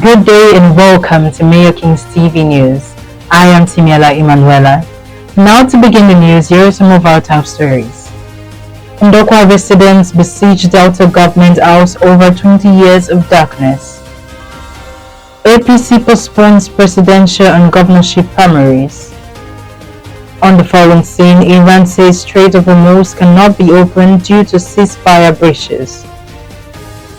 Good day and welcome to Mayor King's TV News. I am Timiela Emanuela. Now to begin the news, here are some of our top stories. Ndokwa residents besiege Delta government house over 20 years of darkness. APC postpones presidential and governorship primaries. On the following scene, Iran says Strait of Hormuz cannot be opened due to ceasefire breaches.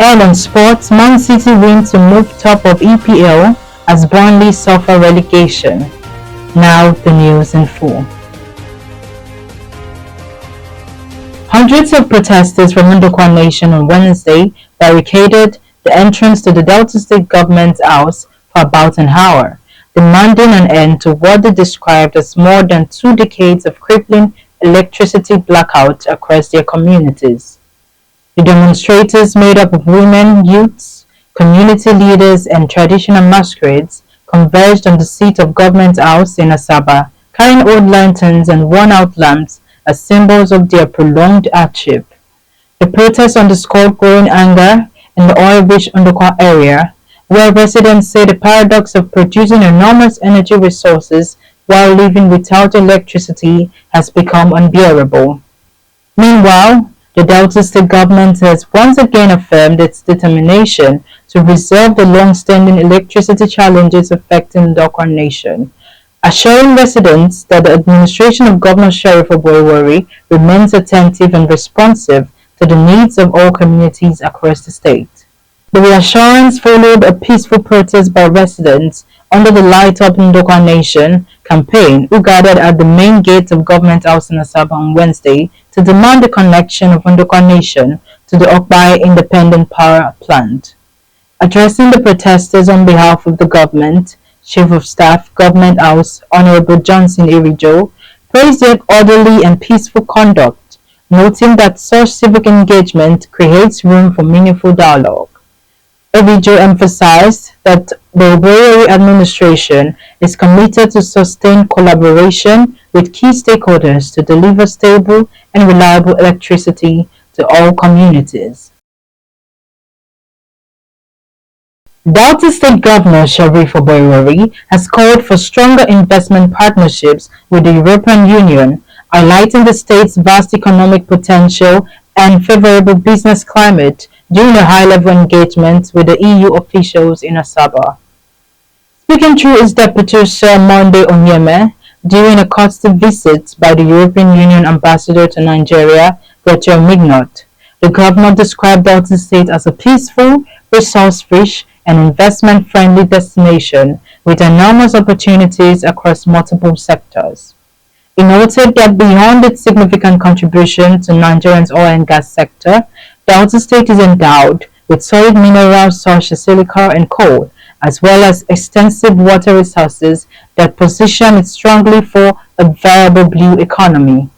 And on sports, Man City win to move top of EPL as Burnley suffer relegation. Now the news in full. Hundreds of protesters from Ndokwa Nation on Wednesday barricaded the entrance to the Delta State government house for about an hour, demanding an end to what they described as more than 2 decades of crippling electricity blackout across their communities. The demonstrators, made up of women, youths, community leaders, and traditional masquerades, converged on the seat of Government House in Asaba, carrying old lanterns and worn-out lamps as symbols of their prolonged hardship. The protest underscored growing anger in the oil-rich Ndokwa area, where residents say the paradox of producing enormous energy resources while living without electricity has become unbearable. Meanwhile, the Delta State government has once again affirmed its determination to resolve the long-standing electricity challenges affecting the Ndokwa Nation, assuring residents that the administration of Governor Sheriff Oboiwori remains attentive and responsive to the needs of all communities across the state. The reassurance followed a peaceful protest by residents under the Light Up Ndokwa Nation campaign, who gathered at the main gate of Government House in Asaba on Wednesday to demand the connection of Ndokwa Nation to the Okbai Independent Power Plant. Addressing the protesters on behalf of the government, Chief of Staff, Government House, Honorable Johnson Irijo, praised their orderly and peaceful conduct, noting that such civic engagement creates room for meaningful dialogue. Irijo emphasized that the Oboiwori administration is committed to sustain collaboration with key stakeholders to deliver stable and reliable electricity to all communities. Delta State Governor Sheriff Oboiwori has called for stronger investment partnerships with the European Union, highlighting the state's vast economic potential and favorable business climate during a high-level engagement with the EU officials in Asaba. Speaking through his deputy Sir Monday Onyeme during a courtesy visit by the European Union Ambassador to Nigeria, Gabriel Mignot, the governor described Delta State as a peaceful, resource-rich, and investment-friendly destination with enormous opportunities across multiple sectors. He noted that beyond its significant contribution to Nigeria's oil and gas sector, Delta State is endowed with solid minerals such as silica and coal, as well as extensive water resources that position it strongly for a viable blue economy.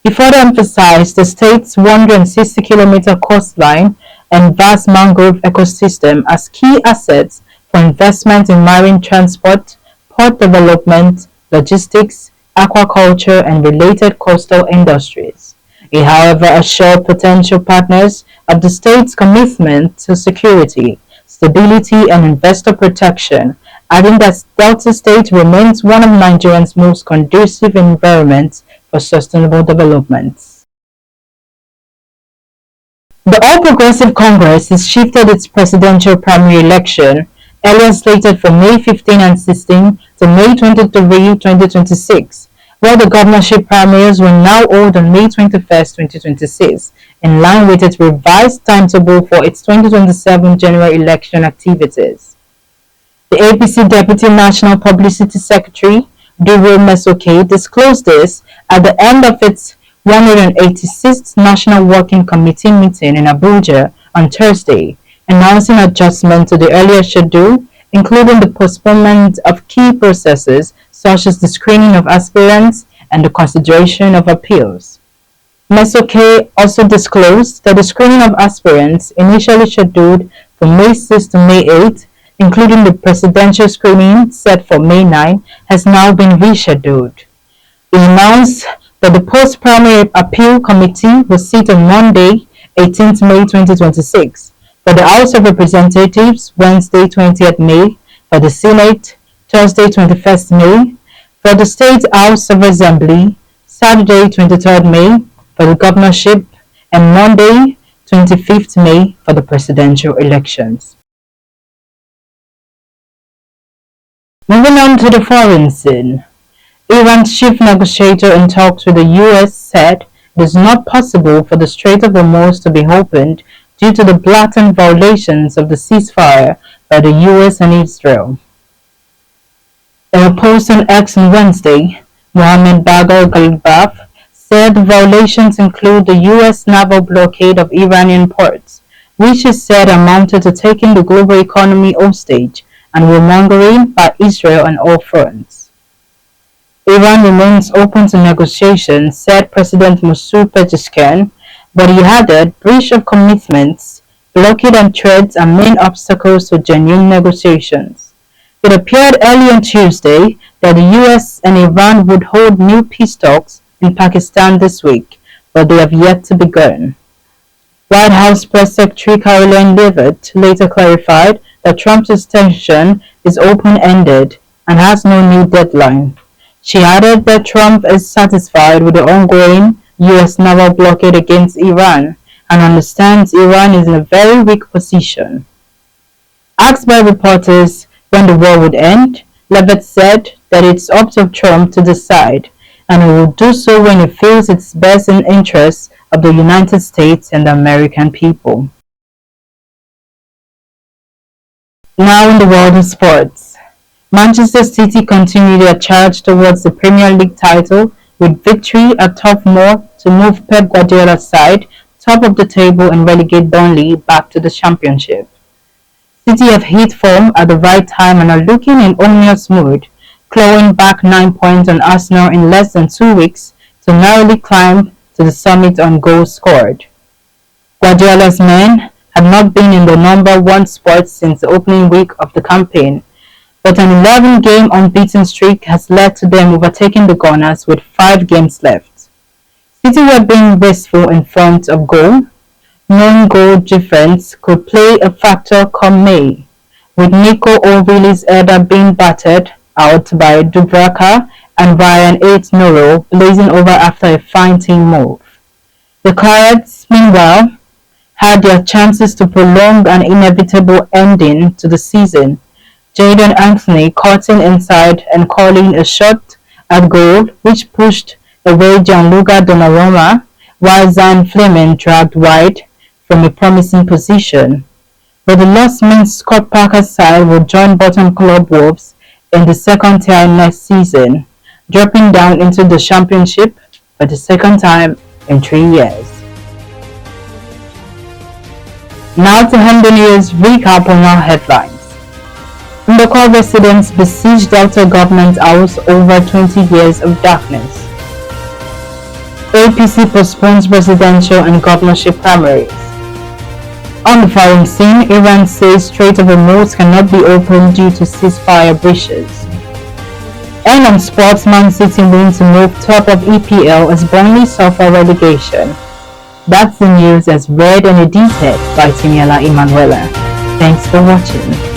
He further emphasized the state's 160-kilometer coastline and vast mangrove ecosystem as key assets for investment in marine transport, port development, logistics, aquaculture, and related coastal industries. He, however, assured potential partners of the state's commitment to security, stability, and investor protection, adding that Delta State remains one of Nigeria's most conducive environments for sustainable development. The All Progressive Congress has shifted its presidential primary election, earlier slated for May 15 and 16 to May 23, 2026, while the governorship primaries will now hold on May 21, 2026, in line with its revised timetable for its 2027 general election activities. The APC Deputy National Publicity Secretary, Duro Mesoke, disclosed this at the end of its 186th National Working Committee meeting in Abuja on Thursday, announcing adjustment to the earlier schedule, including the postponement of key processes such as the screening of aspirants and the consideration of appeals. Mesoke also disclosed that the screening of aspirants, initially scheduled for May 6 to May 8, including the presidential screening set for May 9, has now been rescheduled. He announced that the Post-Primary Appeal Committee will sit on Monday, 18th May 2026, For the House of Representatives, Wednesday 20th May; for the Senate, Thursday 21st May; for the State House of Assembly, Saturday 23rd May; for the governorship, and Monday 25th May for the presidential elections. Moving on to the foreign scene. Iran's chief negotiator in talks with the US said it is not possible for the Strait of Hormuz to be opened due to the blatant violations of the ceasefire by the US and Israel. In a post on X on Wednesday, Mohammed Bagher Ghalibaf said the violations include the US naval blockade of Iranian ports, which he said amounted to taking the global economy hostage and warmongering by Israel on all fronts. Iran remains open to negotiations, said President Masoud Pezeshkian, but he added breach of commitments, blockade and threats are main obstacles to genuine negotiations. It appeared early on Tuesday that the US and Iran would hold new peace talks in Pakistan this week, but they have yet to begin. White House Press Secretary Caroline Leavitt later clarified that Trump's extension is open-ended and has no new deadline. She added that Trump is satisfied with the ongoing US naval blockade against Iran and understands Iran is in a very weak position. Asked by reporters when the war would end, Leavitt said that it's up to Trump to decide, and he will do so when he feels it's best in the interests of the United States and the American people. Now in the world of sports. Manchester City continue their charge towards the Premier League title with victory at Turf Moor to move Pep Guardiola's side top of the table and relegate Burnley back to the Championship. City have hit form at the right time and are looking in ominous mood, clawing back 9 points on Arsenal in less than 2 weeks to narrowly climb to the summit on goals scored. Guardiola's men have not been in the number one spot since the opening week of the campaign, but an 11-game unbeaten streak has led to them overtaking the Gunners with 5 games left. City were being wasteful in front of goal, knowing goal difference could play a factor come May, with Nico O'Reilly's header being battered out by Dubravka and Ryan Aitnuro blazing over after a fine team move. The Cards, meanwhile, had their chances to prolong an inevitable ending to the season, Jadon Anthony cutting inside and calling a shot at goal which pushed away Gianluca Donnarumma, while Zan Fleming dragged wide from a promising position. But the loss means Scott Parker's side will join bottom club Wolves in the second tier next season, dropping down into the Championship for the second time in 3 years. Now to end the news recap on our headlines. Ndokwa residents besiege Delta government house over 20 years of darkness. APC postpones presidential and governorship primaries. On the foreign scene, Iran says Strait of Hormuz cannot be opened due to ceasefire breaches. And on sports, Man City win to move top of EPL as Burnley suffer relegation. That's the news as read and edited by Tiniela Emanuela. Thanks for watching.